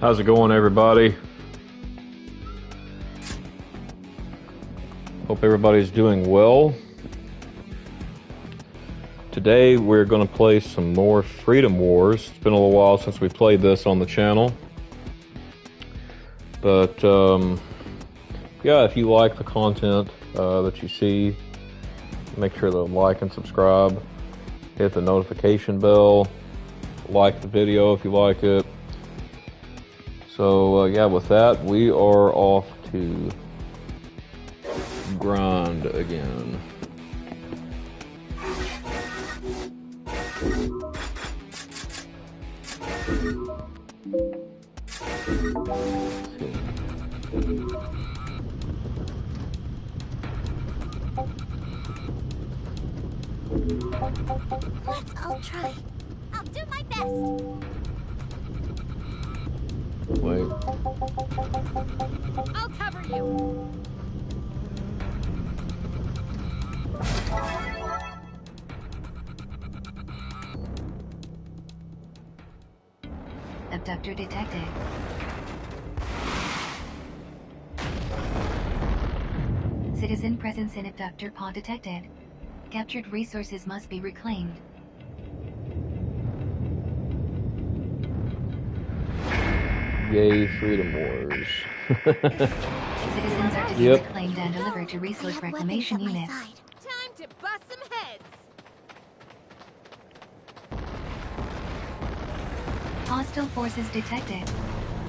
How's it going, everybody? Hope everybody's doing well. Today we're going to play some more Freedom Wars. It's been a little while since we played this on the channel. But yeah, if you like the content that you see, make sure to like and subscribe. Hit the notification bell. Like the video if you like it. So yeah, with that, we are off to grind again. I'll try. I'll do my best. Wait. I'll cover you. Abductor detected. Citizen presence in abductor pod detected. Captured resources must be reclaimed. Yay, Freedom Wars. Citizens are to be reclaimed and delivered to resource reclamation units. Time to bust some heads. Hostile forces detected.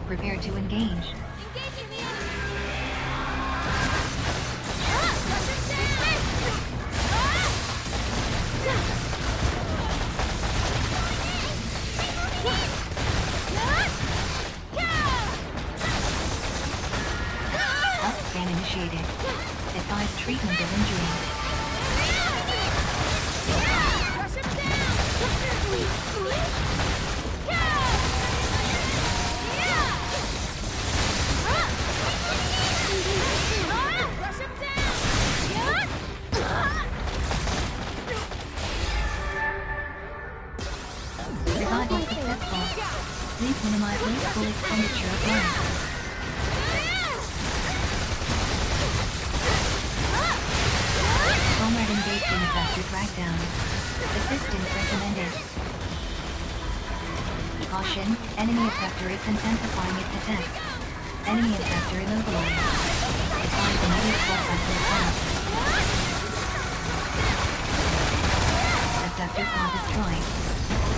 Prepare to engage. Engaging the enemy. Scan initiated. Advise treatment of injury. Rush him down. Rush him down. Revival successful. Please minimize wasteful expenditure of life. Comrade engaged in abductor crackdown. Assistance recommended. Caution, enemy abductor is intensifying its attack. Enemy abductor immobilized. Advise immediate full vessel attack. Abductor pod destroyed.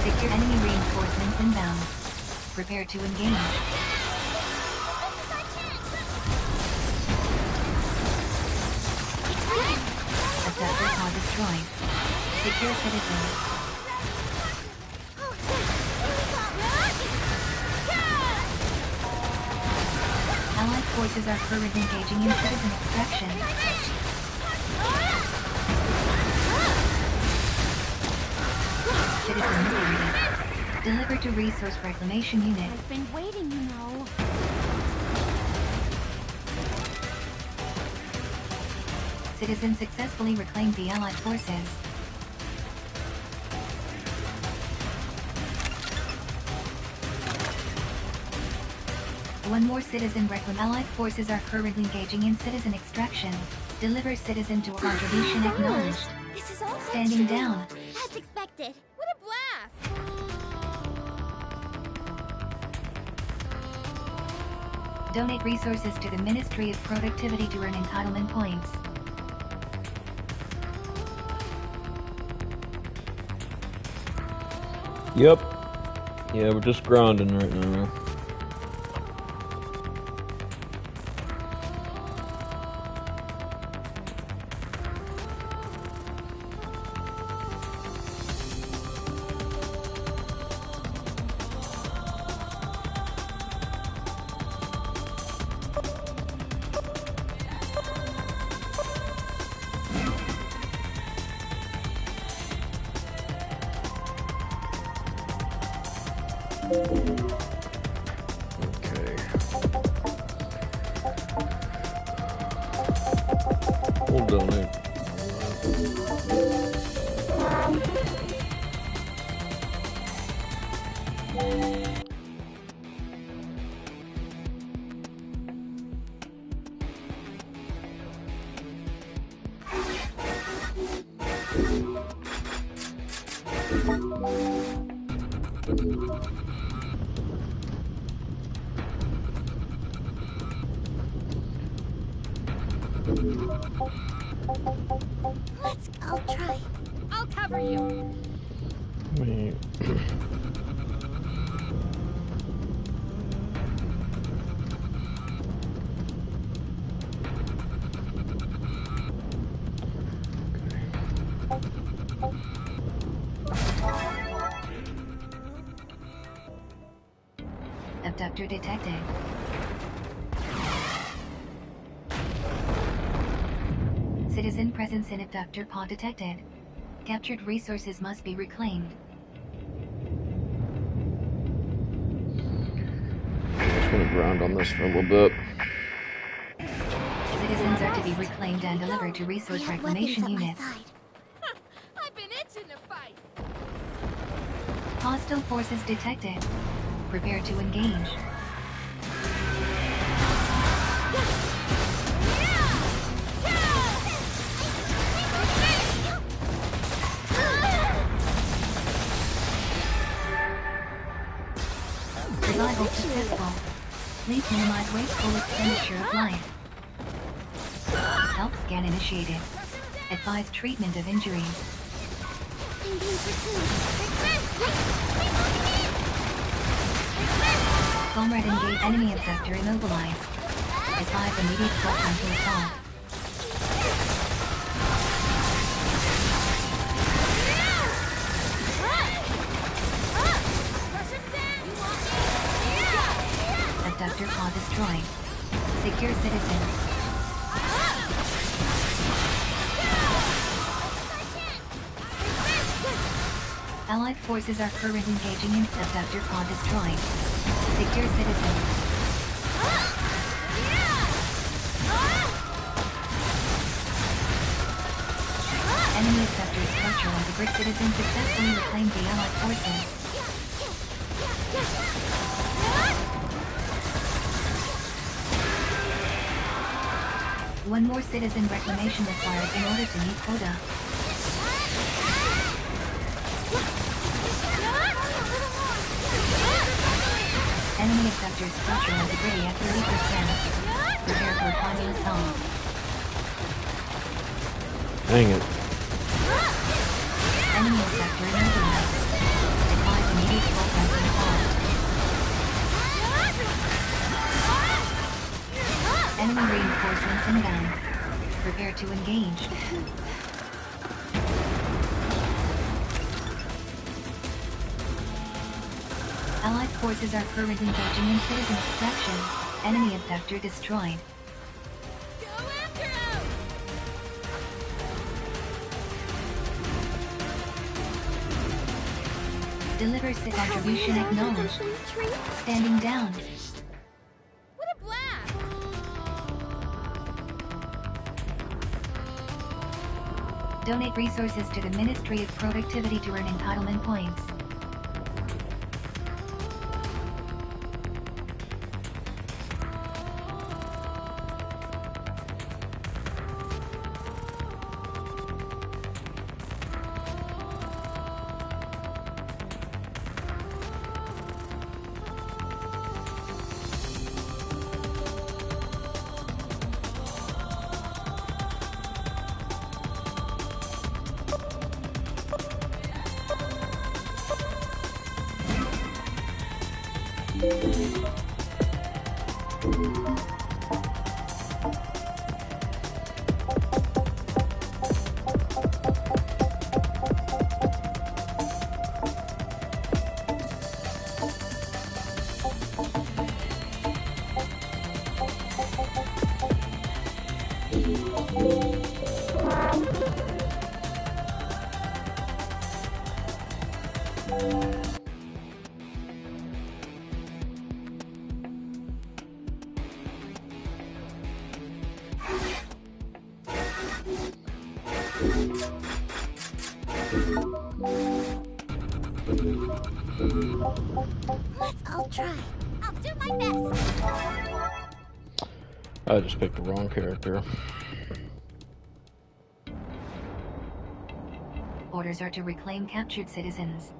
Secure enemy reinforcements inbound. Prepare to engage. Abductor pod destroyed. Secure citizens. Allied forces are currently engaging in citizen extraction. Citizen liberated. Delivered to resource reclamation unit. I've been waiting, you know. Citizens successfully reclaimed the Allied forces. One more citizen reclaim. Allied forces are currently engaging in citizen extraction. Deliver citizen to contribution acknowledged. This is all Standing down. as expected. What a blast! Donate resources to the Ministry of Productivity to earn entitlement points. Yep. Yeah, we're just grinding right now. Okay. We'll donate. I'll try. I'll cover you. Me. Abductor detected. Citizen presence in abductor pod detected. Captured resources must be reclaimed. I'm just gonna grind on this for a little bit. Citizens are to be reclaimed and delivered to resource I have reclamation weapons units. at my side. I've been itching to fight. Hostile forces detected. Prepare to engage. Survival successful. Please minimize wasteful expenditure of life. Health scan initiated. Advise treatment of injuries. Comrade engage. Enemy abductor immobilized. Advise immediate assault to assault. Abductor pod destroyed. Secure citizens. Allied forces are currently engaging in abductor pod destroyed. Secure citizens. Enemy abductor structure on the brick. Citizens successfully reclaimed the Allied forces. One more citizen reclamation required in order to meet quota. Enemy abductor structure on debris at 30%. Prepare for final assault. Dang it. Enemy abductor immobilized. Advise immediate assault and assault. Enemy reinforcements inbound. Prepare to engage. Allied forces are currently engaging in citizen extraction. Enemy abductor destroyed. Go after him! Deliver contribution acknowledged. Standing down. What a blast! Donate resources to the Ministry of Productivity to earn entitlement points. I'll try. I'll do my best. I just picked the wrong character. orders are to reclaim captured citizens.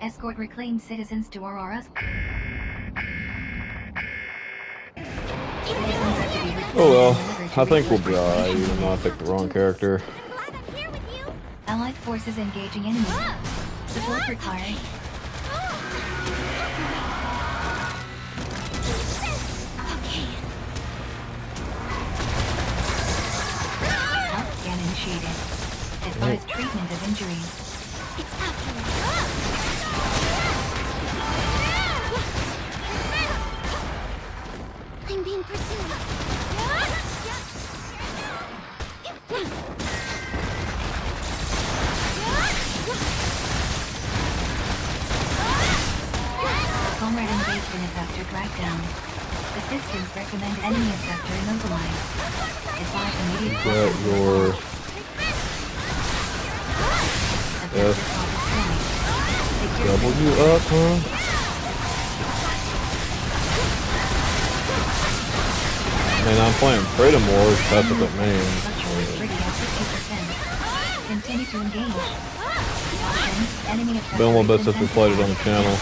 Escort reclaimed citizens to Aurora's. Oh well, I think we'll be alright, even though I picked the wrong character. I'm glad I'm here with you. Allied forces engaging enemies. Support required. Okay. Health scan initiated. Advise treatment of injuries. It's accurate. I'm being pursued. Comrade engaged in abductor drag-down. Assistance recommend enemy abductor immobilized. Advise immediate Got your abductor F. pod destroyed. Secure W up, huh? I mean, I'm playing Freedom Wars, that's what that means. fluctuates ready at 50%. Continue to engage. Caution, enemy abductor Been a little bit is since we played it on the channel.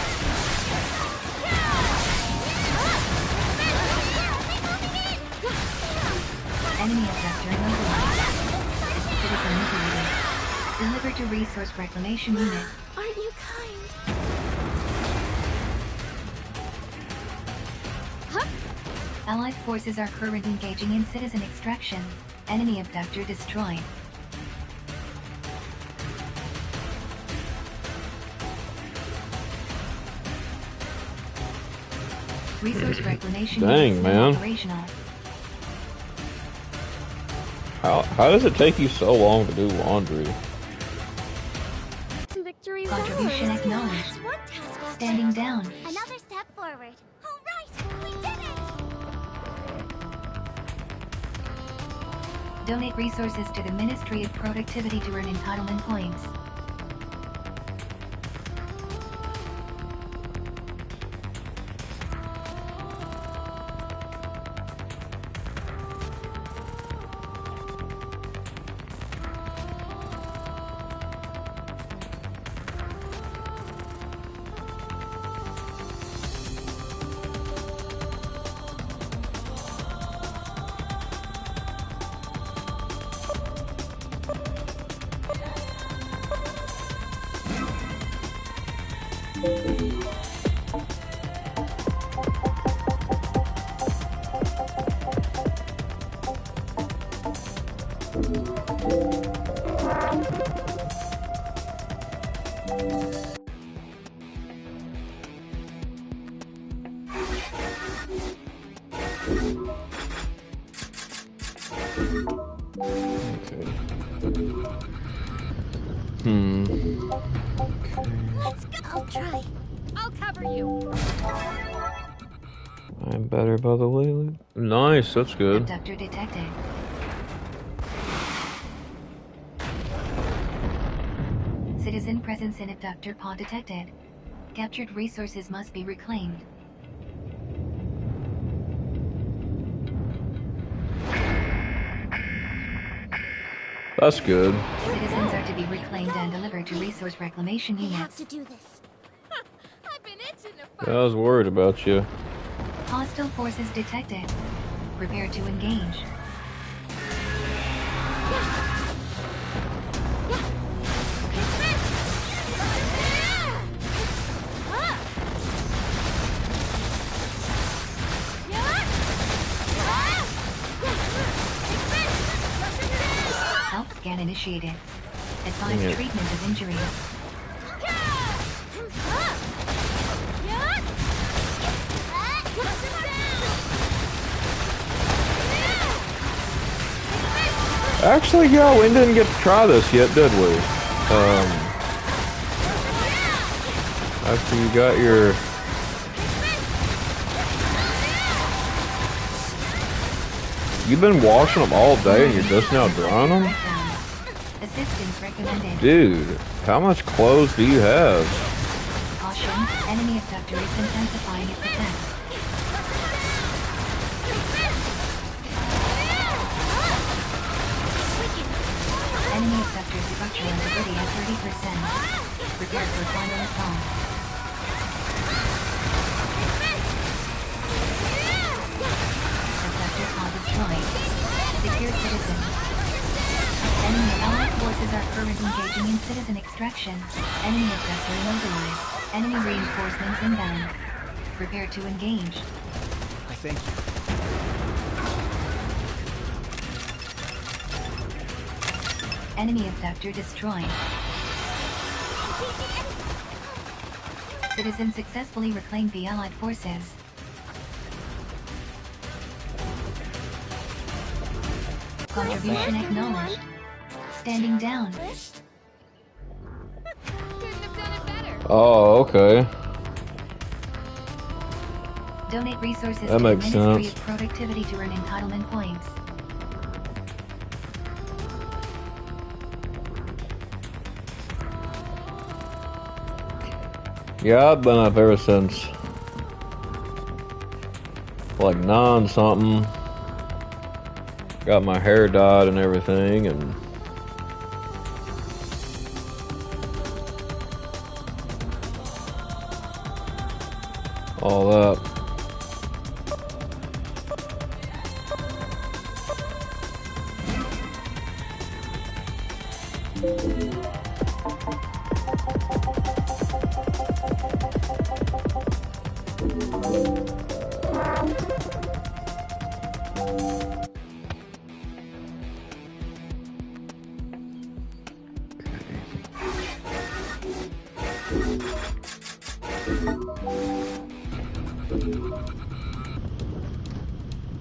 Enemy abductor immobilized. Citizen liberated. Deliver to resource reclamation unit. Aren't you kind? Allied forces are currently engaging in citizen extraction. Enemy abductor destroyed. Resource reclamation Dang, unit is now man. operational. How does it take you so long to do laundry? Victory is Contribution ours. acknowledged. That's one task off. Standing down. Another step forward. All right, we did it. Donate resources to the Ministry of Productivity to earn entitlement points. Okay. Let's go. I'll try. I'll cover you. I'm better by the way. Nice, that's good. Abductor detected. Citizen presence in abductor pod detected. Captured resources must be reclaimed. That's good. Citizens are to be reclaimed and delivered to resource reclamation We have units. to do this. I've been itching to Yeah, I was worried about you. Hostile forces detected. Prepare to engage. Health scan initiated. Advise Dang it. treatment of injuries. Actually, yeah, we didn't get to try this yet, did we? After you got your... You've been washing them all day and you're just now drying them? Assistance recommended. Dude, how much clothes do you have? Caution, enemy abductor is intensifying its attack. Prepare for final assault. Abductor pod destroyed. Secure citizen. Enemy allied forces are currently engaging in citizen extraction. Enemy abductor immobilized. Enemy reinforcements inbound. Prepare to engage. I thank you. Enemy abductor destroyed. Citizen successfully reclaimed the allied forces. Contribution acknowledged. Standing down. Couldn't have done it better. Oh, okay. Donate resources That to the makes Ministry sense. of Productivity to earn entitlement points. Yeah, I've been up ever since like 9 something. Got my hair dyed and everything, and all that.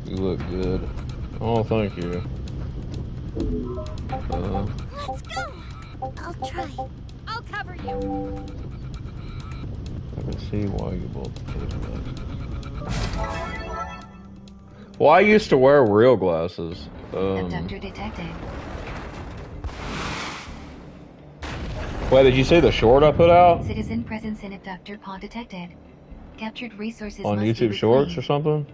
You look good. Oh, thank you. Let's go. I'll try. I'll cover you. I can see why you both did that. Well, I used to wear real glasses. Abductor detected. Wait, did you see the short I put out Citizen presence in abductor pod detected. Captured resources on must be YouTube Shorts or reclaimed. something?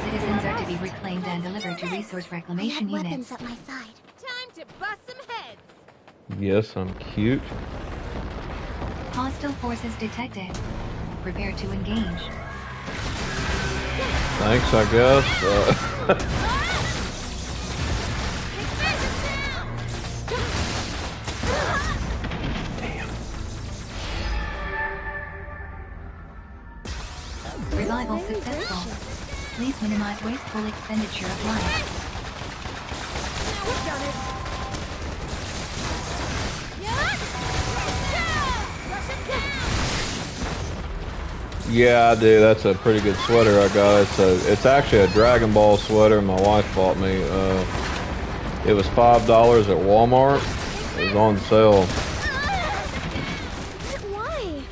Citizens are to be reclaimed and delivered to resource I reclamation have units. weapons at my side. Time to bust some heads. Yes, I'm cute. Hostile forces detected. Prepare to engage. Thanks, I guess. Revival successful. Please minimize wasteful expenditure of life. We've done it. Yeah, I do. That's a pretty good sweater I got. It's actually a Dragon Ball sweater my wife bought me. It was $5 at Walmart. It was on sale. Why?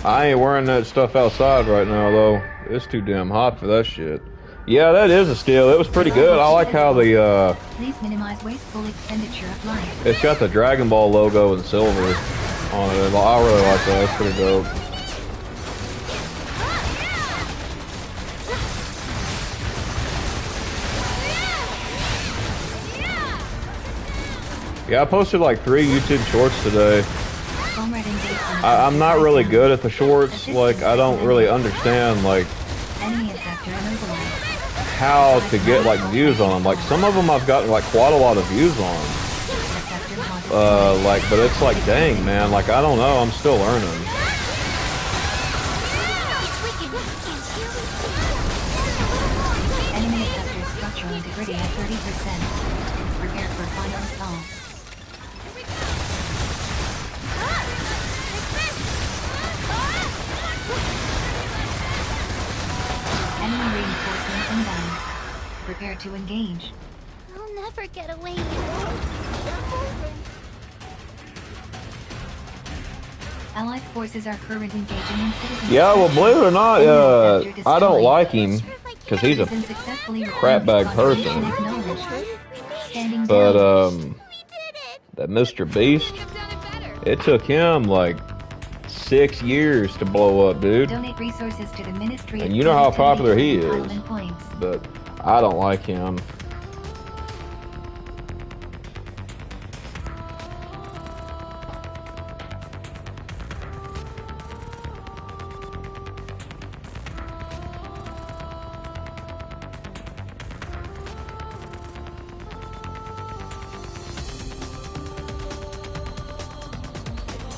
I ain't wearing that stuff outside right now though. It's too damn hot for that shit. Yeah, that is a steal. It was pretty good. I like how the Please minimize wasteful expenditure of life. it's got the Dragon Ball logo in silver on it. I really like that. It's pretty dope. Yeah, I posted like 3 YouTube shorts today. Comrade engagement. I'm not really good at the shorts. Like, I don't really understand like Enemy abductor immobilized. how to get like views on them. Like some of them I've gotten like quite a lot of views on. Abductor pod Like, but it's like, dang, man. Like, I don't know. I'm still learning. It's weakened. enemy abductor structural integrity at 30%. Prepare for final assault. Enemy reinforcements inbound. Prepare to engage. I'll never get away. Allied forces are currently engaging in citizen. Yeah, well, believe it or not, Enemy abductor I don't destroyed. like him because he's a Citizen successfully crapbag reclaimed person. acknowledged. Standing But down. We did it. that Mr. Beast, Could have done it better. it took him like 6 years to blow up, dude. Donate resources to the Ministry And of you know how popular Productivity he to earn is. entitlement points. But I don't like him.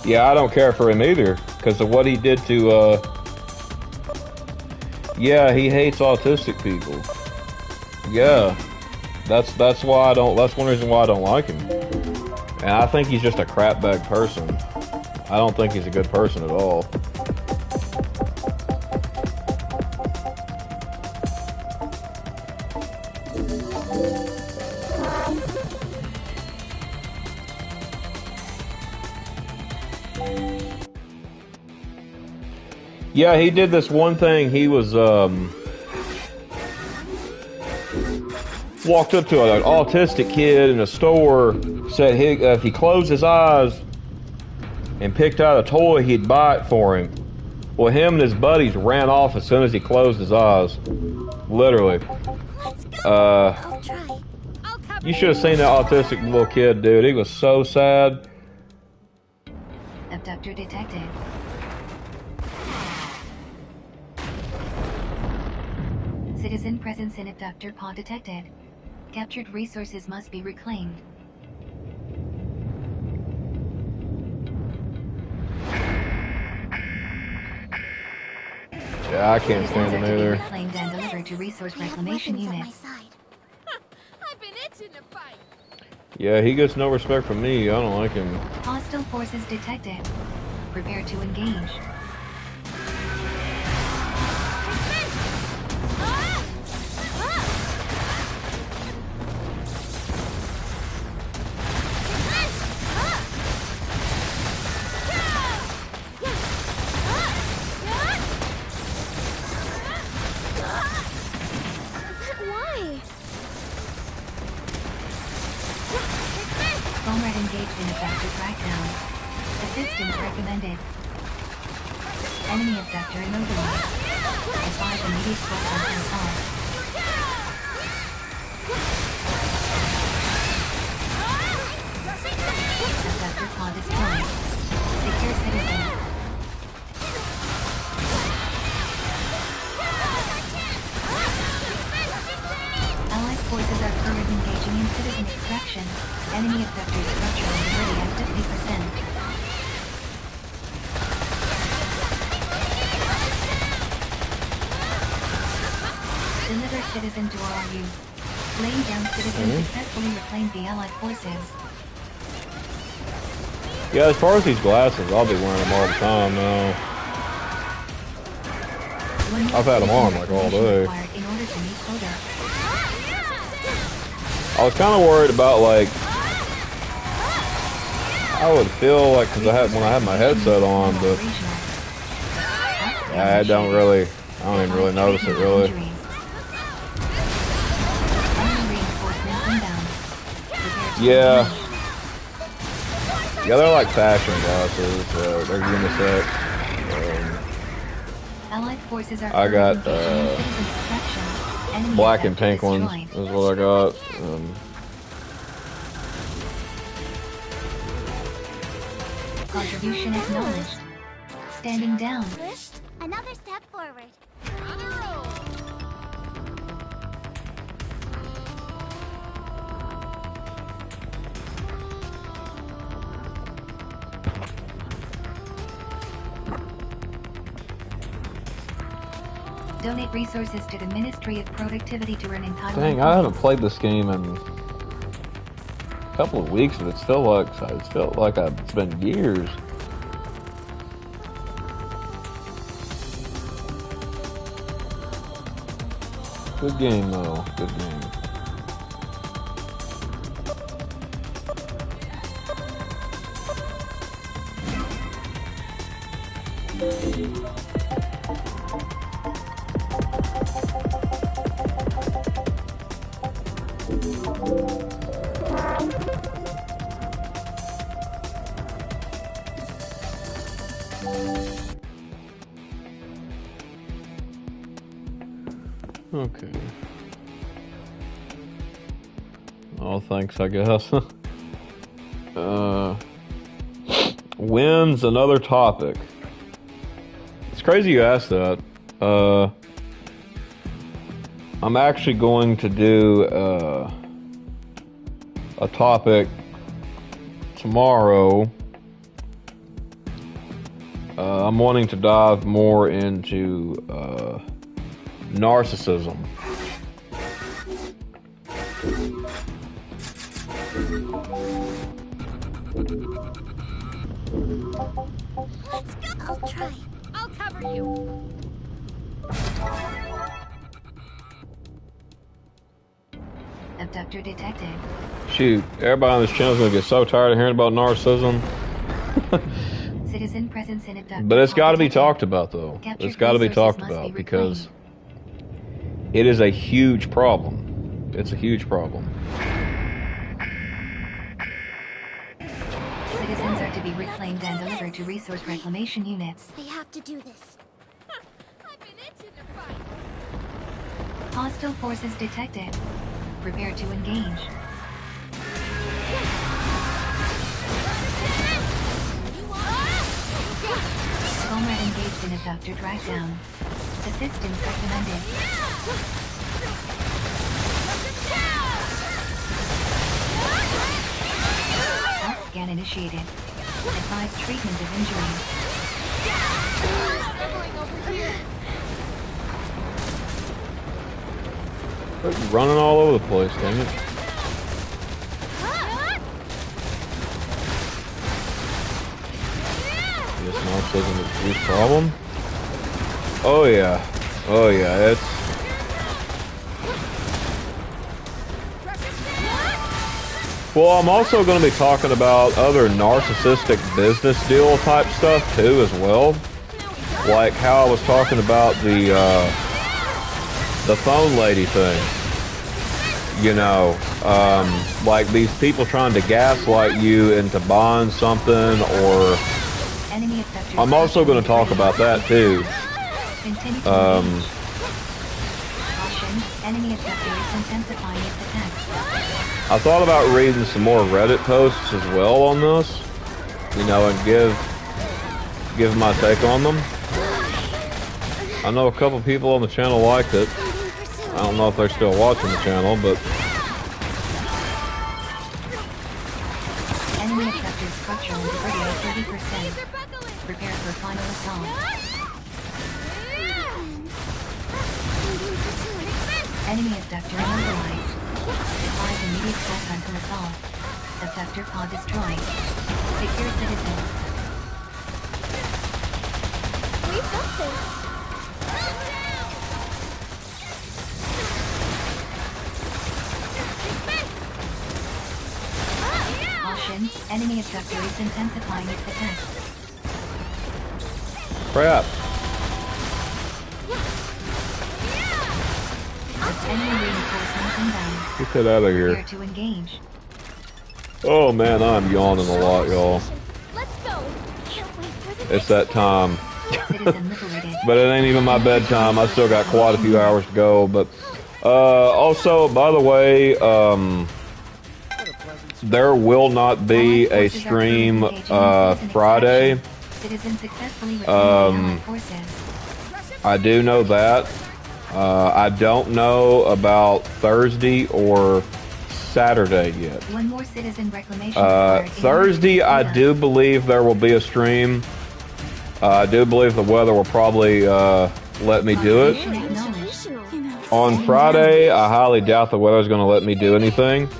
Yeah, I don't care for him either, because of what he did to, yeah, he hates autistic people. Yeah, that's why I don't, that's one reason why I don't like him. And I think he's just a crapbag person. I don't think he's a good person at all. Yeah, he did this one thing. He was, walked up to an autistic kid in a store, said if he closed his eyes and picked out a toy, he'd buy it for him. Well, him and his buddies ran off as soon as he closed his eyes. Literally. Let's go. I'll try. I'll cover You should have seen that autistic little kid, dude. He was so sad. Abductor detected. Citizen presence in abductor pod detected. Captured resources must be reclaimed. Yeah, I can't stand Citizens him are to be either. reclaimed and delivered to resource I have reclamation weapons on my units. side. I've been itching to fight. Yeah, he gets no respect from me. I don't like him. Hostile forces detected. Prepare to engage. Why? Comrade engaged in abductor crackdown. Assistance recommended. Enemy abductor immobilized. Advise immediate flight on inside. Abductor pod destroyed. Secure citizen. Allied forces are currently engaging in citizen extraction. Enemy abductor structure ready at 50%. Deliver citizen to RU. Laying down citizen successfully reclaimed the Allied forces. Yeah, as far as these glasses, I'll be wearing them all the time now. I've had them on like all day. Required in order to meet quota. I was kind of worried about like I would feel like because when I had my headset on, but I don't even really notice it really. Yeah. Yeah, they're like fashion glasses. They're unisex. Allied forces are I got engaging in citizen extraction. Enemy black and abductor pink ones destroyed. is what I got. Contribution acknowledged. Standing down. List, another step forward. On a roll. Donate resources to the Ministry of Productivity to earn entitlement. Dang, I haven't played this game in a couple of weeks, but it's felt like it's been years. Good game though, good game. Okay. Oh, thanks, I guess. When's another topic? It's crazy you asked that. I'm actually going to do a topic tomorrow. I'm wanting to dive more into narcissism. Let's go. I'll try. I'll cover you. Abductor detected. Shoot, everybody on this channel is going to get so tired of hearing about narcissism. Citizen presence in abductor. But it's got to be detected. talked about, though. Captured It's got to be resources talked must about be because it is a huge problem. It's a huge problem. Citizens are to be reclaimed and delivered to resource reclamation units. I have to do this. I've been itching to fight. Hostile forces detected. Prepare to engage. Comrade engaged in abductor dragdown. Assistance recommended. Health scan initiated. Advised treatment of injuries. Struggling over here. They're running all over the place, dang it. Yes, narcissism is a huge problem. Oh yeah. Oh yeah, it's... Well, I'm also going to be talking about other narcissistic business deal type stuff too as well. Like how I was talking about the phone lady thing. You know, like these people trying to gaslight you into buying something, or Enemy abductors. I'm also going to talk about that too. Continue to engage. Caution. Enemy abductors intensifying its attacks. I thought about reading some more Reddit posts as well on this, you know, and give my take on them. I know a couple people on the channel liked it. I don't know if they're still watching the channel, but Enemy abductors structural integrity at 30%. Prepare for final assault. Enemy abductor immobilized. Advise immediate full-time assault. Abductor pod destroyed. Secure citizen. We've got this. Caution. Enemy abductor is intensifying its attack. crap. Enemy reinforcements inbound. Get that out of here. Prepare to engage. Oh man, I'm yawning a lot, y'all. Let's go. Can't wait for the It's that time. Citizen liberated. But it ain't even my bedtime. I still got quite a few hours to go. But also, by the way, there will not be a stream Friday. Citizen successfully reclaimed Allied forces. I do know that. I don't know about Thursday or Saturday yet. One more citizen reclamation required in Thursday, I India. do believe there will be a stream. I do believe the weather will probably let me do it. Confirmation acknowledged. On Friday, I highly doubt the weather's going to let me do anything.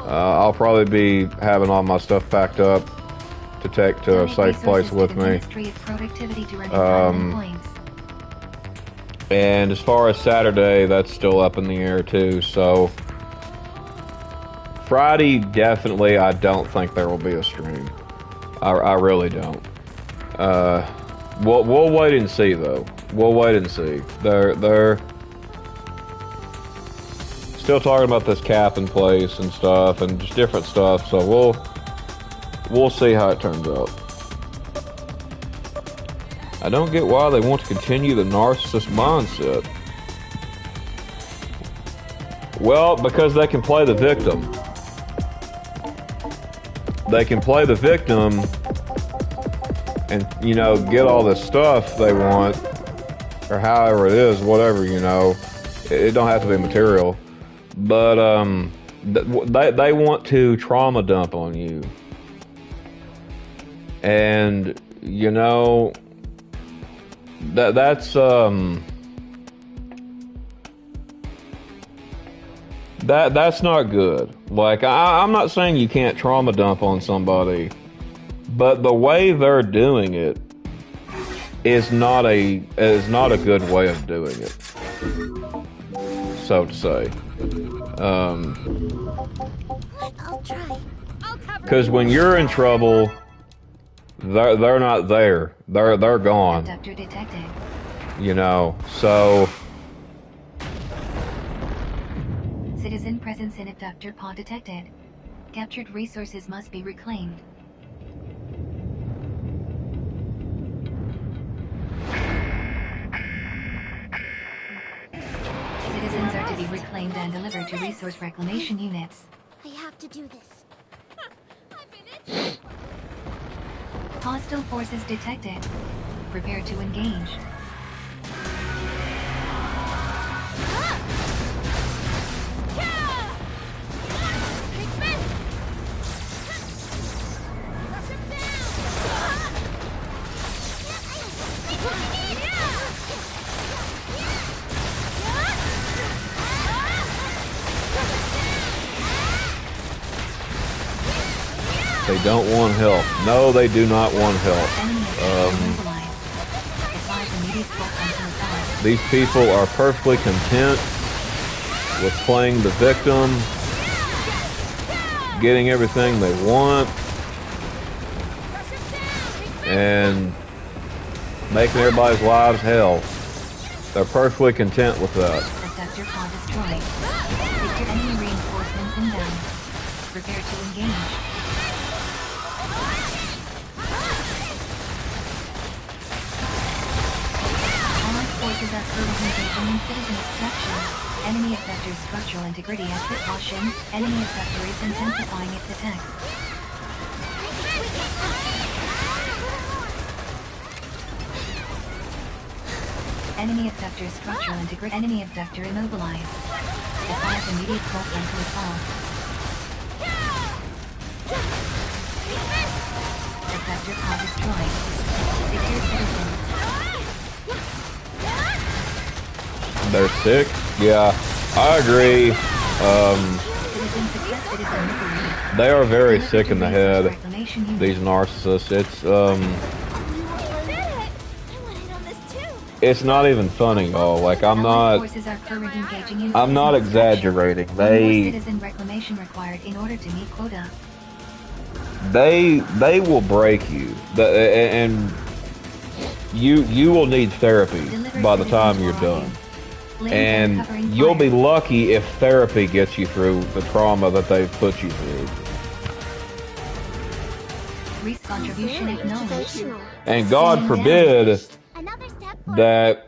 I'll probably be having all my stuff packed up to take to a safe place with me. And as far as Saturday, that's still up in the air too. So Friday, definitely, I don't think there will be a stream. I really don't. We'll wait and see though. We'll wait and see. They're still talking about this cap in place and stuff, and just different stuff. So we'll see how it turns out. I don't get why they want to continue the narcissist mindset. Well, because they can play the victim. They can play the victim and, you know, get all this stuff they want, or however it is, whatever, you know. It don't have to be material. But they want to trauma dump on you. And, you know, that's not good. Like, I'm not saying you can't trauma dump on somebody, but the way they're doing it is not a good way of doing it, so to say. I'll try. Because when you're in trouble, they're not there. They're gone. Abductor detected. You know, so Citizen presence in abductor pod detected. Captured resources must be reclaimed. Citizens are to be reclaimed and delivered to resource reclamation units. I have to do this. I've been itching. Hostile forces detected. Prepare to engage. they don't want help. No, they do not want help. These people are perfectly content with playing the victim, getting everything they want, and making everybody's lives hell. They're perfectly content with that. Sector pod destroyed. Sector enemy reinforcements inbound. Prepare to engage. Allied forces are currently engaging in citizen extraction. Enemy effector's structural integrity exit caution. Enemy effector is intensifying its attack. Enemy effector structural integrity. Enemy effector immobilized. Defies immediate full frontal assault. Effector pod destroyed. Secure citizens. They're sick? Yeah, I agree. Citizen success, citizen liberated. They are very sick in the head, Reclamation unit. these narcissists. I want in on this too. It's not even funny, y'all. Like, I'm Allied not forces are currently engaging in I'm not citizen extraction. exaggerating. More They citizen reclamation required in order to meet quota. they will break you. And you will need therapy by the time you're done. And you'll be lucky if therapy gets you through the trauma that they've put you through. Risk contribution Very acknowledged. educational. And God forbid Another step for that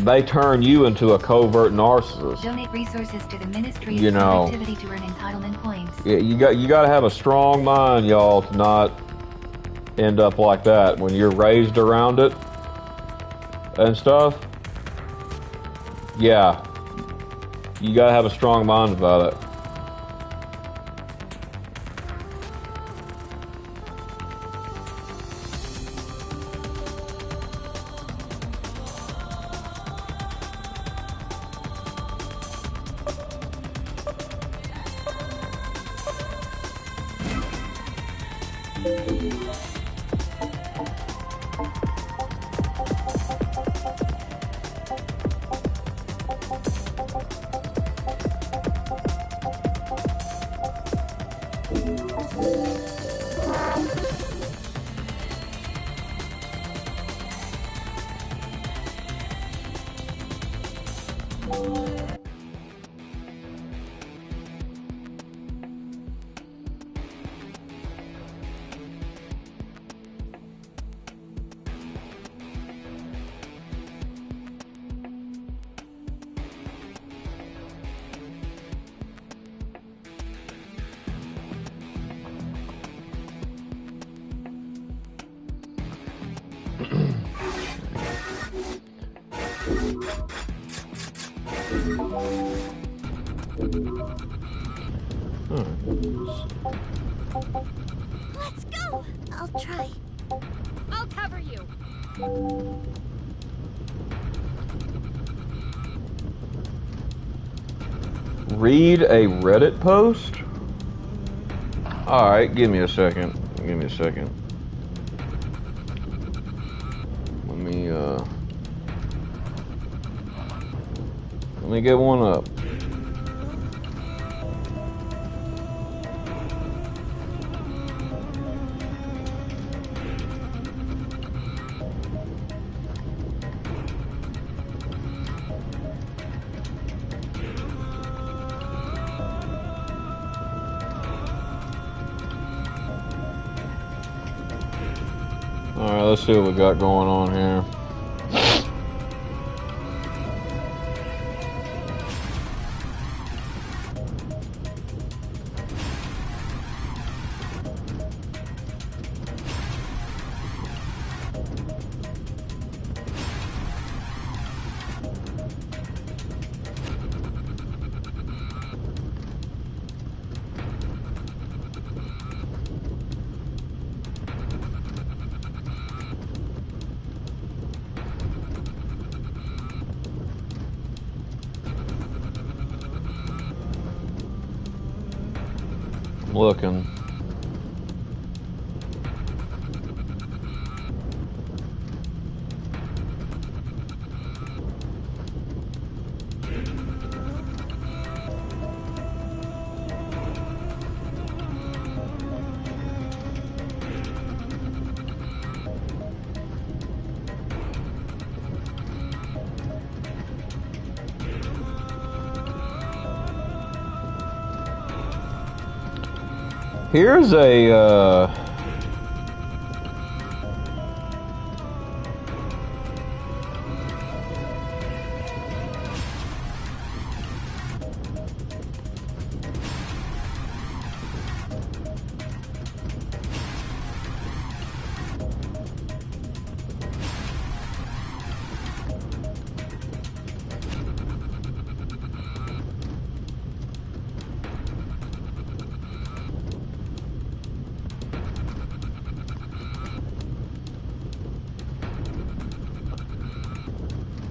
they turn you into a covert narcissist. Donate resources to the Ministry You of know. Productivity to earn entitlement points. Yeah, you got to have a strong mind, y'all, to not end up like that when you're raised around it and stuff. Yeah, you got to have a strong mind about it. Let's go. I'll try. I'll cover you. Read a Reddit post? Alright, give me a second. Give me a second. Let me get one up. Alright, let's see what we got going on here. Looking. Here's a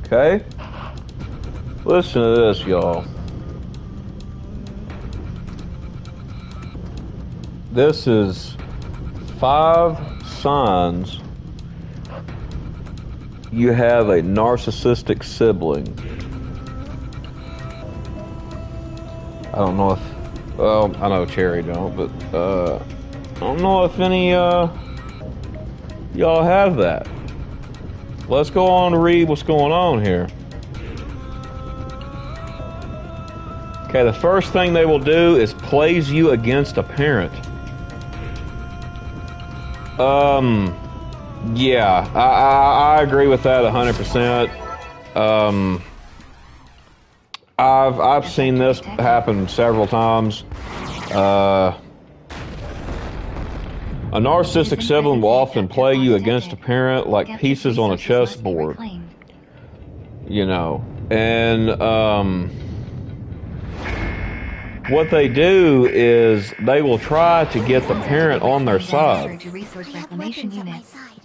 okay. Listen to this, y'all. This is 5 signs you have a narcissistic sibling. I don't know if, well, I know Cherry don't, but I don't know if any y'all have that. Let's go on to read what's going on here. Okay, the first thing they will do is plays you against a parent. Yeah, I agree with that 100%. I've seen this happen several times. A narcissistic sibling will often play you against a parent like pieces on a chessboard. You know, and what they do is they will try to get the parent on their side.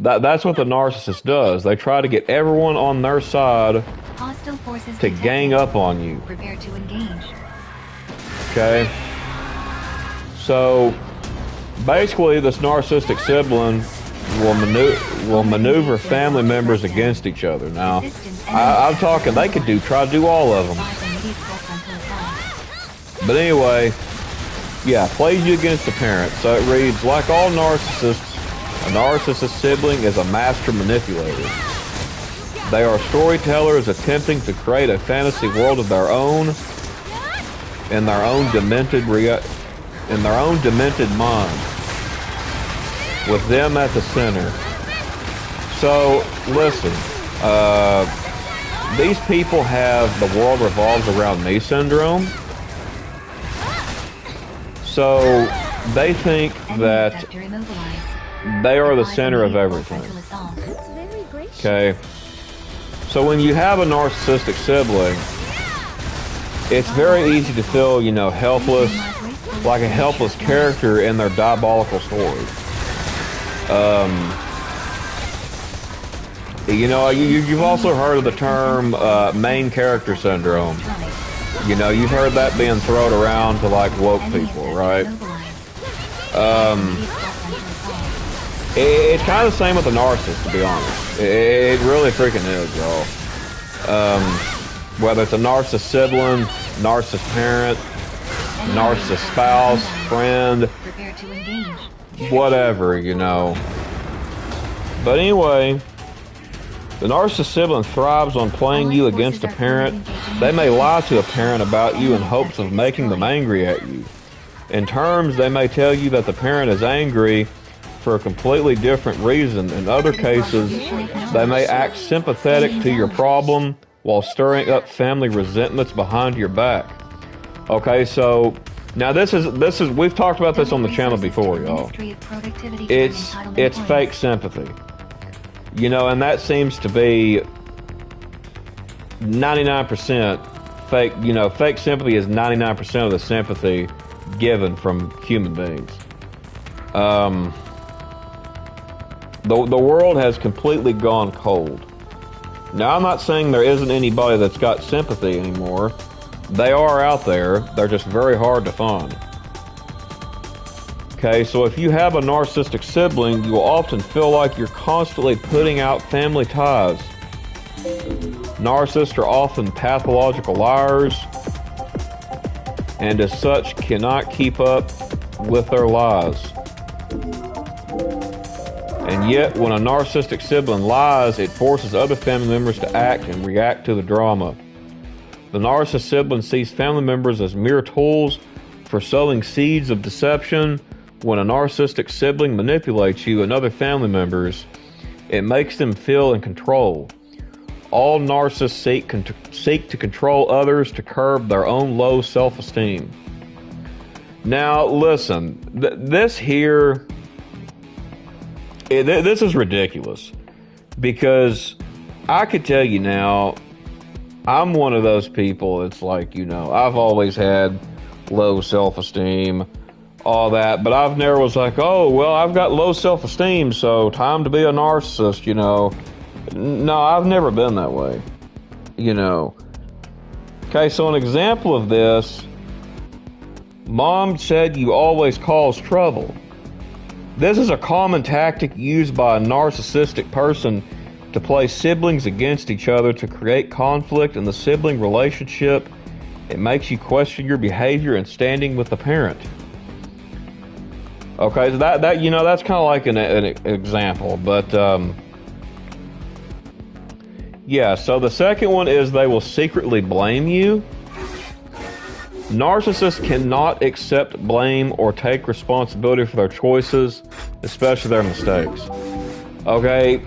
That's what the narcissist does. They try to get everyone on their side to gang up on you. Okay? So, basically, this narcissistic sibling will maneuver family members against each other. Now, I'm talking, they could try to do all of them. But anyway, yeah, plays you against the parent. So it reads, like all narcissists, a narcissist sibling is a master manipulator. They are storytellers attempting to create a fantasy world of their own in their own demented mind, with them at the center. So, listen, these people have the world revolves around me syndrome. So, they think that they are the center of everything. Okay? So when you have a narcissistic sibling, it's very easy to feel, you know, helpless, like a helpless character in their diabolical story. You know, you've also heard of the term main character syndrome. You know, you've heard that being thrown around to like woke people, right? It's kind of the same with the narcissist, to be honest. It really freaking is, y'all. Whether it's a narcissist sibling, narcissist parent, narcissist spouse, friend, whatever, you know. But anyway, the narcissist sibling thrives on playing you against a parent. They may lie to a parent about you in hopes of making them angry at you. In terms, they may tell you that the parent is angry for a completely different reason. In other cases, they may act sympathetic to your problem while stirring up family resentments behind your back. Okay, so now this is we've talked about this on the channel before, y'all. It's fake sympathy. You know, and that seems to be 99% fake. You know, fake sympathy is 99% of the sympathy given from human beings. The world has completely gone cold. Now, I'm not saying there isn't anybody that's got sympathy anymore. They are out there. They're just very hard to find. Okay, so if you have a narcissistic sibling, you will often feel like you're constantly putting out family ties. Narcissists are often pathological liars, and as such cannot keep up with their lies. And yet, when a narcissistic sibling lies, it forces other family members to act and react to the drama. The narcissist sibling sees family members as mere tools for sowing seeds of deception. When a narcissistic sibling manipulates you and other family members, it makes them feel in control. All narcissists seek to control others to curb their own low self-esteem. Now, listen, this here, this is ridiculous, because I could tell you now, I'm one of those people. It's like, you know, I've always had low self-esteem, all that, but I've never was like, oh, well, I've got low self-esteem, so time to be a narcissist, you know. No, I've never been that way, you know. Okay, so an example of this, Mom said you always cause trouble. This is a common tactic used by a narcissistic person to play siblings against each other to create conflict in the sibling relationship. It makes you question your behavior and standing with the parent. Okay, so that you know, that's kind of like an example, but yeah, so the second one is they will secretly blame you. Narcissists cannot accept blame or take responsibility for their choices, especially their mistakes. Okay,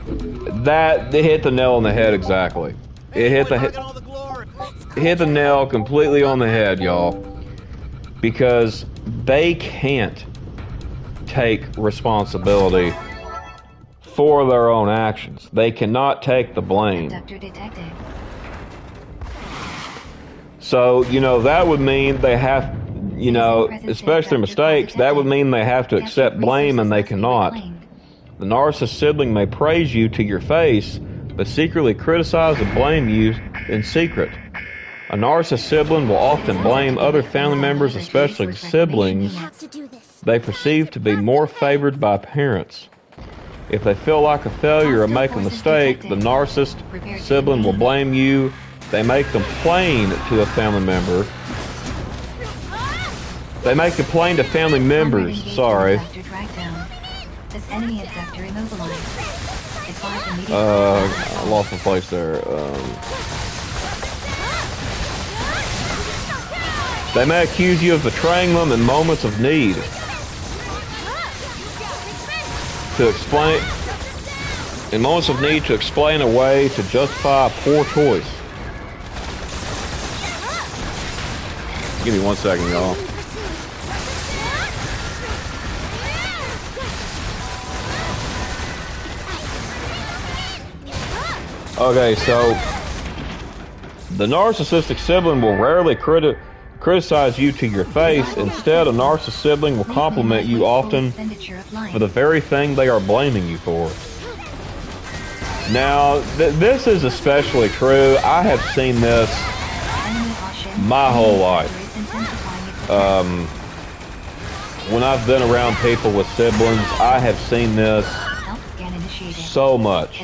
that they hit the nail on the head exactly. It hit the nail completely on the head, y'all. Because they can't take responsibility for their own actions. They cannot take the blame. So, you know, that would mean they have, you know, especially their mistakes, that would mean they have to accept blame, and they cannot. The narcissist sibling may praise you to your face, but secretly criticize and blame you in secret. A narcissist sibling will often blame other family members, especially siblings they perceive to be more favored by parents. If they feel like a failure or make a mistake, the narcissist sibling will blame you. They may complain to a family member. They may complain to family members, sorry. I lost my place there. They may accuse you of betraying them in moments of need. To explain away to justify a poor choice. Give me 1 second, y'all. Okay, so The narcissistic sibling will rarely criticize you to your face. Instead, a narcissistic sibling will compliment you often for the very thing they are blaming you for. Now, this is especially true. I have seen this my whole life. When I've been around people with siblings, I have seen this so much.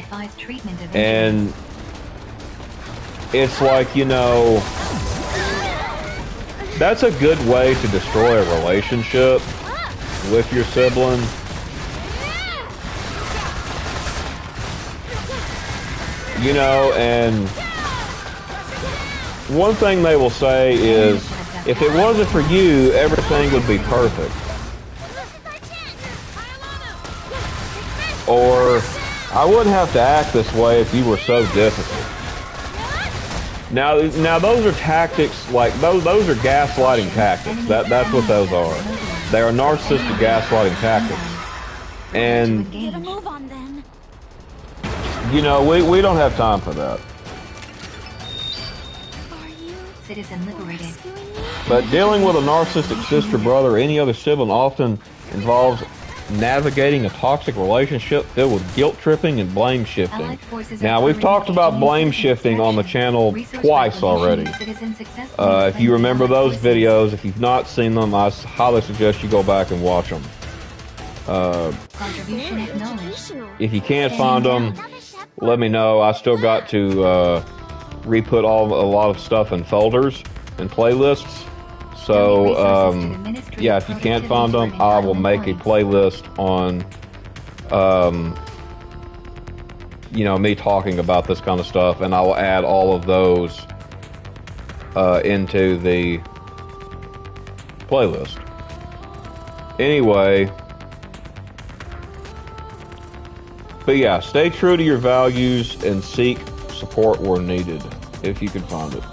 And it's like, you know, that's a good way to destroy a relationship with your sibling. You know, and one thing they will say is, if it wasn't for you, everything would be perfect. Or, I wouldn't have to act this way if you were so difficult. Now those are tactics, like, those are gaslighting tactics. That's what those are. They are narcissistic gaslighting tactics. And, Get a move on then. you know, we don't have time for that. Are you Citizen liberated. rescuing me? But dealing with a narcissistic sister, brother, or any other sibling often involves navigating a toxic relationship filled with guilt tripping and blame shifting. Now, we've talked about blame shifting on the channel twice already. If you remember those videos, if you've not seen them, I highly suggest you go back and watch them. Contribution acknowledged. If you can't find them, let me know. I still got to re-put a lot of stuff in folders and playlists. So, yeah, if you can't find them, I will make a playlist on, you know, me talking about this kind of stuff, and I will add all of those into the playlist. Anyway, but yeah, stay true to your values and seek support where needed, if you can find it.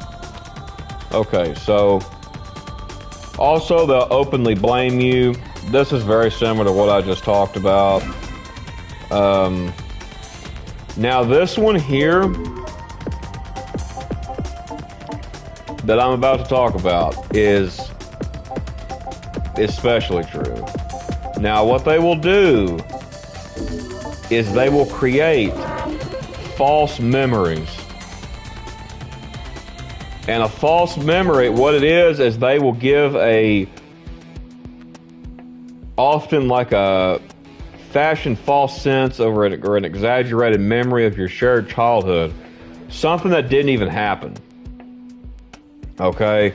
Okay, so also they'll openly blame you. This is very similar to what I just talked about. Now this one here that I'm about to talk about is especially true. Now what they will do is they will create false memories. And a false memory, what it is they will give often like a fashioned false sense or an exaggerated memory of your shared childhood. Something that didn't even happen. Okay?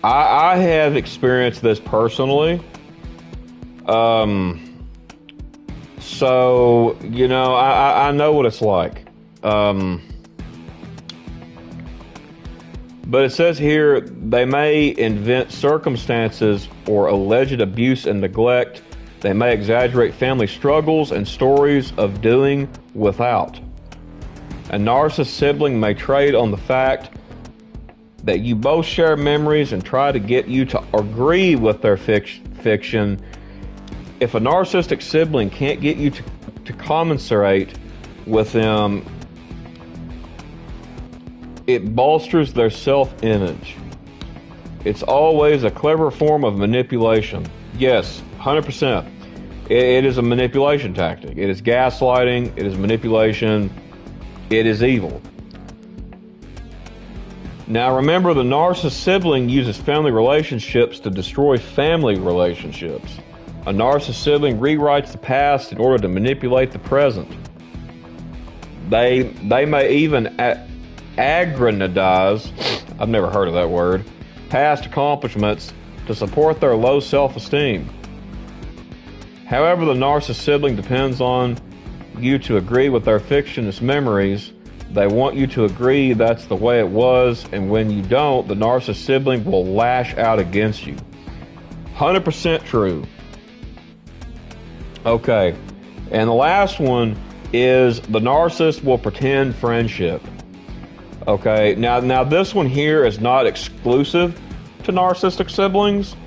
I have experienced this personally. So, you know, I know what it's like. But it says here, they may invent circumstances or alleged abuse and neglect. They may exaggerate family struggles and stories of doing without. A narcissist sibling may trade on the fact that you both share memories and try to get you to agree with their fiction. If a narcissistic sibling can't get you to commiserate with them, it bolsters their self-image. It's always a clever form of manipulation. Yes, 100%. It is a manipulation tactic. It is gaslighting. It is manipulation. It is evil. Now remember, the narcissist sibling uses family relationships to destroy family relationships. A narcissist sibling rewrites the past in order to manipulate the present. They may even aggrandize, I've never heard of that word, past accomplishments to support their low self-esteem. However, the narcissist sibling depends on you to agree with their fictitious memories. They want you to agree that's the way it was, and when you don't, the narcissist sibling will lash out against you. 100% true. Okay, and the last one is the narcissist will pretend friendship. Okay, now this one here is not exclusive to narcissistic siblings.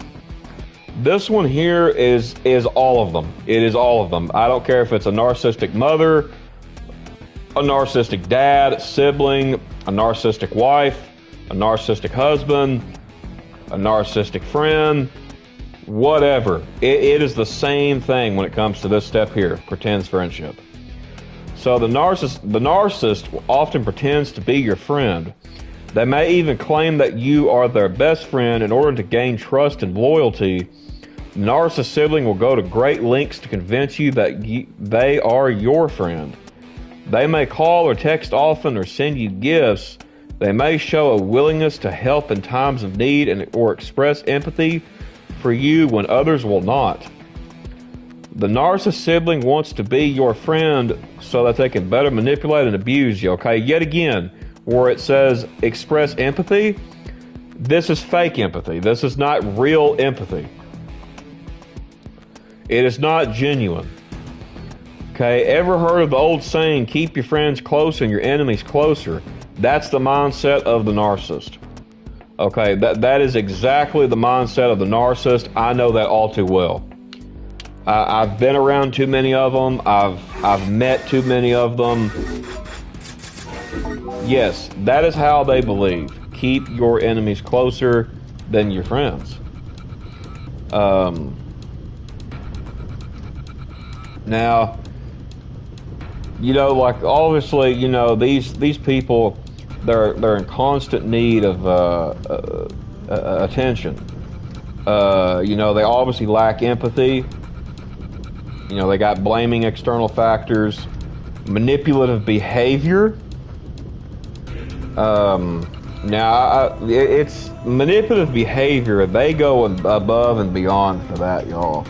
This one here is all of them. It is all of them. I don't care if it's a narcissistic mother, a narcissistic dad, sibling, a narcissistic wife, a narcissistic husband, a narcissistic friend, whatever. It is the same thing when it comes to this step here, pretends friendship. So the narcissist often pretends to be your friend. They may even claim that you are their best friend in order to gain trust and loyalty. The narcissist sibling will go to great lengths to convince you that they are your friend. They may call or text often or send you gifts. They may show a willingness to help in times of need or express empathy for you when others will not. The narcissist sibling wants to be your friend so that they can better manipulate and abuse you, okay? Yet again, where it says express empathy, this is fake empathy. This is not real empathy. It is not genuine. Okay, ever heard of the old saying, keep your friends close and your enemies closer? That's the mindset of the narcissist. Okay, that is exactly the mindset of the narcissist. I know that all too well. I've been around too many of them. I've met too many of them. Yes, that is how they believe. Keep your enemies closer than your friends. Now, you know, like obviously, you know, these people, they're in constant need of attention. You know, they obviously lack empathy. You know, they got blaming external factors, manipulative behavior. Now, it's manipulative behavior. They go above and beyond for that, y'all.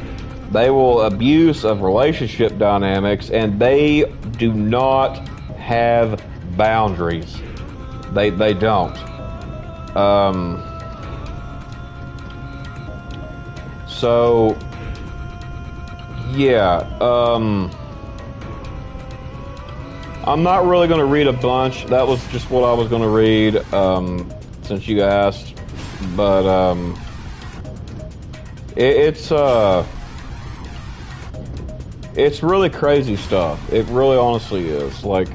They will abuse of relationship dynamics, and they do not have boundaries. They don't. So, yeah. I'm not really going to read a bunch. That was just what I was going to read, since you asked. But it's really crazy stuff. It really honestly is. Like,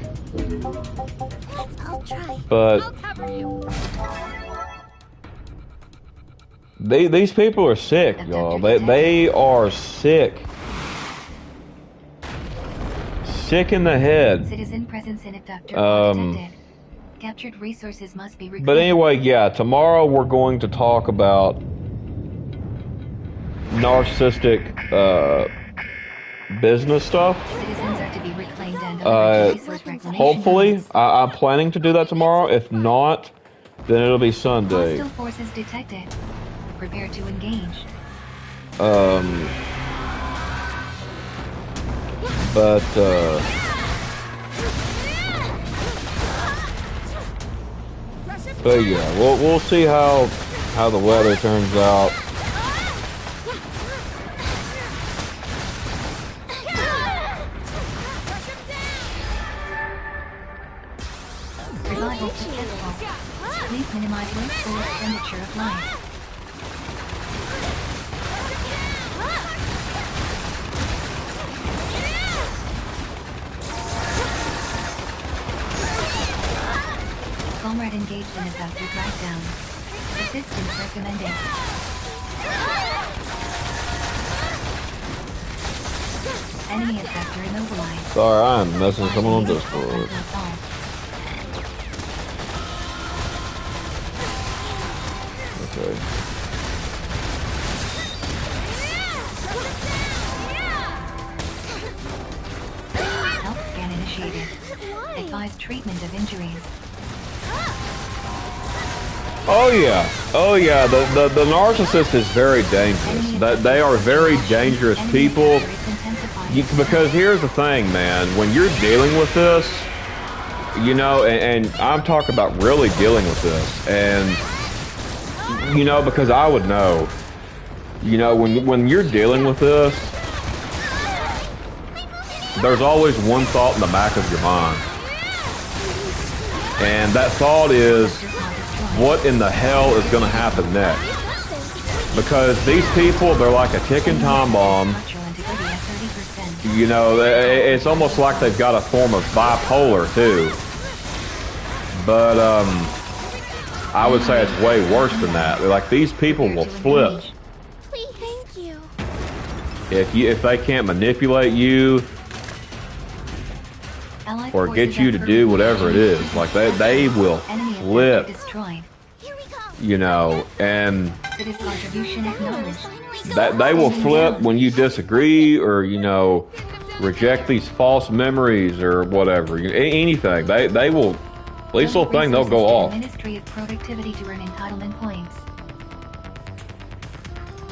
I'll try. but I'll cover you. these people are sick, y'all. They are sick. Sick in the head. Citizen presence in abductor detected. Captured resources must be recovered. But anyway, yeah, tomorrow we're going to talk about narcissistic business stuff. Citizens are to be reclaimed and resource reclamation Hopefully, plans. I'm planning to do that tomorrow. If not, then it'll be Sunday. Hostile forces detected. Prepare to engage. But yeah, we'll see how the weather turns out. Revival successful. Please minimize wasteful expenditure of life. Comrade engaged in abductor crackdown. Assistance recommended. Enemy abductor immobilized. Sorry, I'm messing with someone on Discord. Okay. Health scan initiated. Advise treatment of injuries. Oh yeah. The narcissist is very dangerous. They are very dangerous people. Because here's the thing, man. When you're dealing with this, you know, and I'm talking about really dealing with this, and you know, because I would know. You know, when you're dealing with this, there's always one thought in the back of your mind. And that thought is, what in the hell is going to happen next? Because these people, they're like a ticking time bomb. You know, it's almost like they've got a form of bipolar too. But I would say it's way worse than that. Like, these people will flip Please. Thank you. if they can't manipulate you or get you to do whatever it is. Like, they will flip, Here we go. you know, and City's contribution acknowledged. that they will flip when you disagree or, you know, reject these false memories or whatever. Anything. They will, least little thing, they'll go off. Ministry of Productivity to earn entitlement points.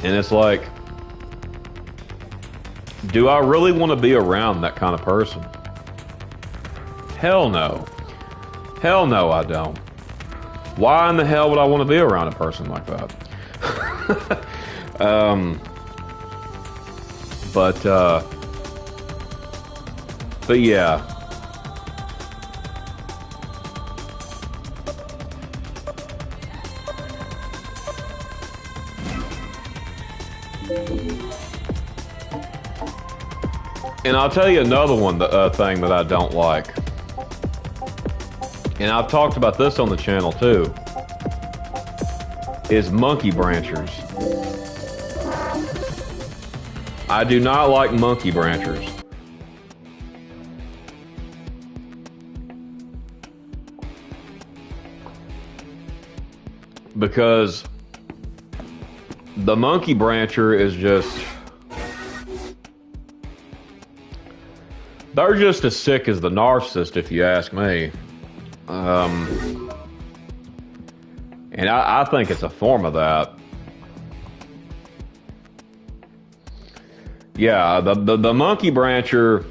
And it's like, do I really want to be around that kind of person? Hell no. Hell no, I don't. Why in the hell would I want to be around a person like that? But yeah. And I'll tell you another one, thing that I don't like. And I've talked about this on the channel too, is monkey branchers. I do not like monkey branchers. Because the monkey brancher is just, they're just as sick as the narcissist, if you ask me. And I think it's a form of that. Yeah, the monkey brancher,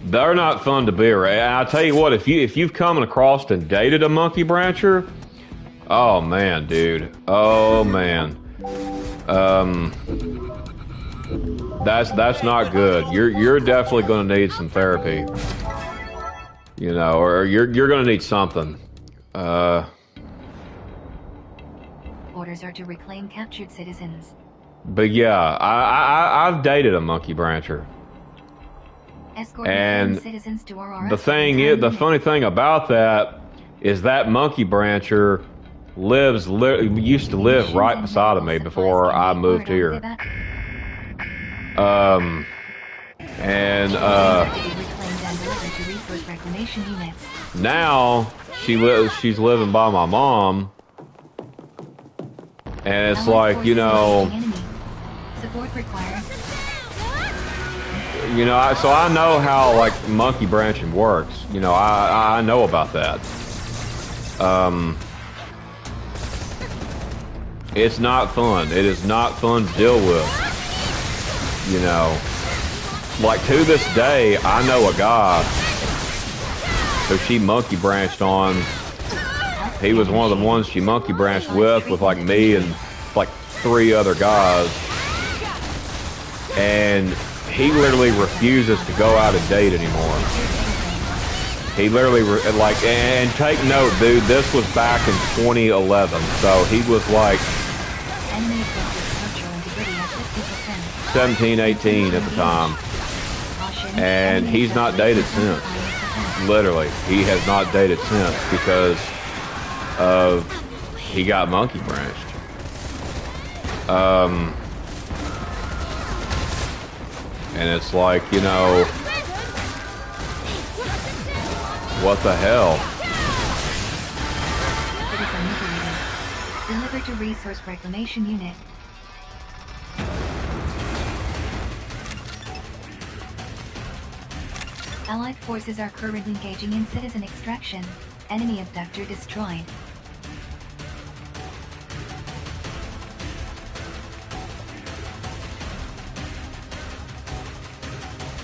they're not fun to be around. And I tell you what, if you've come across and dated a monkey brancher, oh man, dude, oh man, that's not good. You're definitely going to need some therapy, you know, or you're going to need something. Orders are to reclaim captured citizens. But yeah, I've dated a monkey brancher. Escort And citizens to RRS. the thing is, the funny thing about that is that monkey brancher used to live right beside of me before I moved here. Now she's living by my mom, and it's like, you know, Support required. you know, so I know how like monkey branching works. You know, I know about that. It's not fun. It is not fun to deal with. You know, like to this day, I know a guy who she monkey branched on. He was one of the ones she monkey branched with like me and like 3 other guys. And he literally refuses to go out and date anymore. He literally, and take note, dude, this was back in 2011. So he was like 17, 18 at the time. And he's not dated since. Literally, he has not dated since because he got monkey branched. And it's like, you know, what the hell? Delivered to Resource Reclamation Unit. Allied forces are currently engaging in citizen extraction. Enemy abductor destroyed.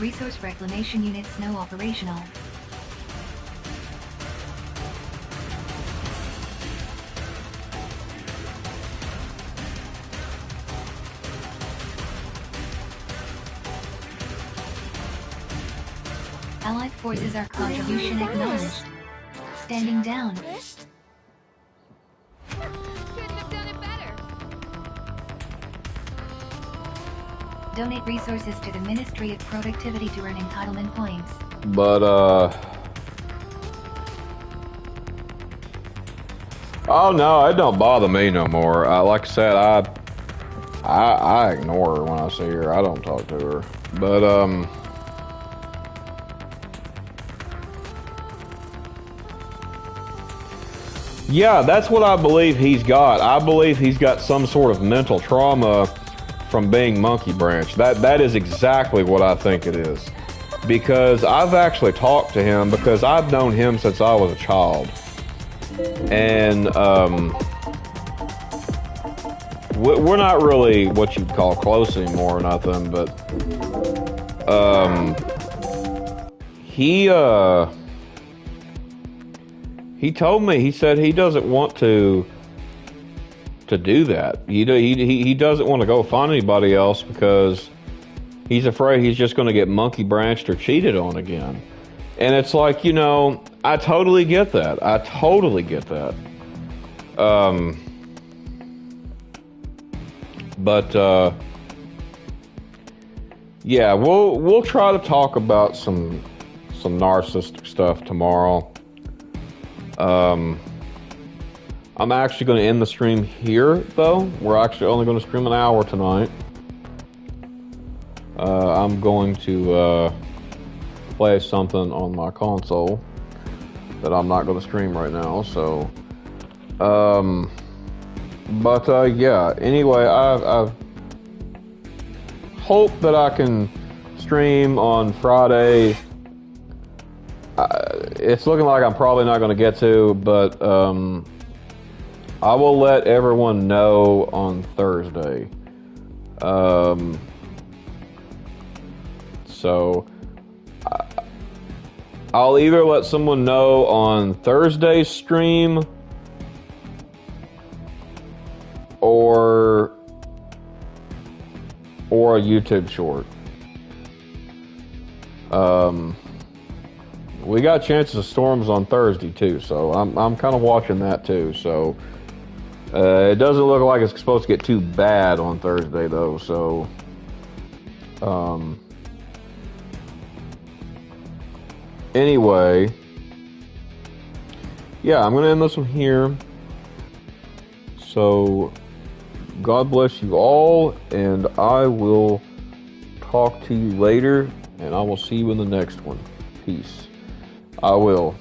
Resource Reclamation Units now operational. Allied forces are contribution acknowledged. Standing down. Couldn't have done it better. Donate resources to the Ministry of Productivity to earn entitlement points. But, oh no, it don't bother me no more. Like I said, I ignore her when I see her. I don't talk to her. But, yeah, that's what I believe he's got. I believe he's got some sort of mental trauma from being Monkey Branch. That is exactly what I think it is. Because I've actually talked to him because I've known him since I was a child. And, we're not really what you'd call close anymore or nothing, but, he told me, he said he doesn't want to do that. He doesn't want to go find anybody else because he's afraid he's just going to get monkey branched or cheated on again. And it's like, you know, I totally get that. I totally get that. But yeah, we'll try to talk about some narcissistic stuff tomorrow. I'm actually going to end the stream here, though. We're actually only going to stream an hour tonight. I'm going to play something on my console that I'm not going to stream right now. So, yeah. Anyway, I hope that I can stream on Friday. It's looking like I'm probably not going to get to, but I will let everyone know on Thursday. So I'll either let someone know on Thursday's stream or a YouTube short. We got chances of storms on Thursday too, so I'm kind of watching that too. So it doesn't look like it's supposed to get too bad on Thursday though. So anyway, yeah, I'm gonna end this one here. So God bless you all, and I will talk to you later, and I will see you in the next one. Peace. I will.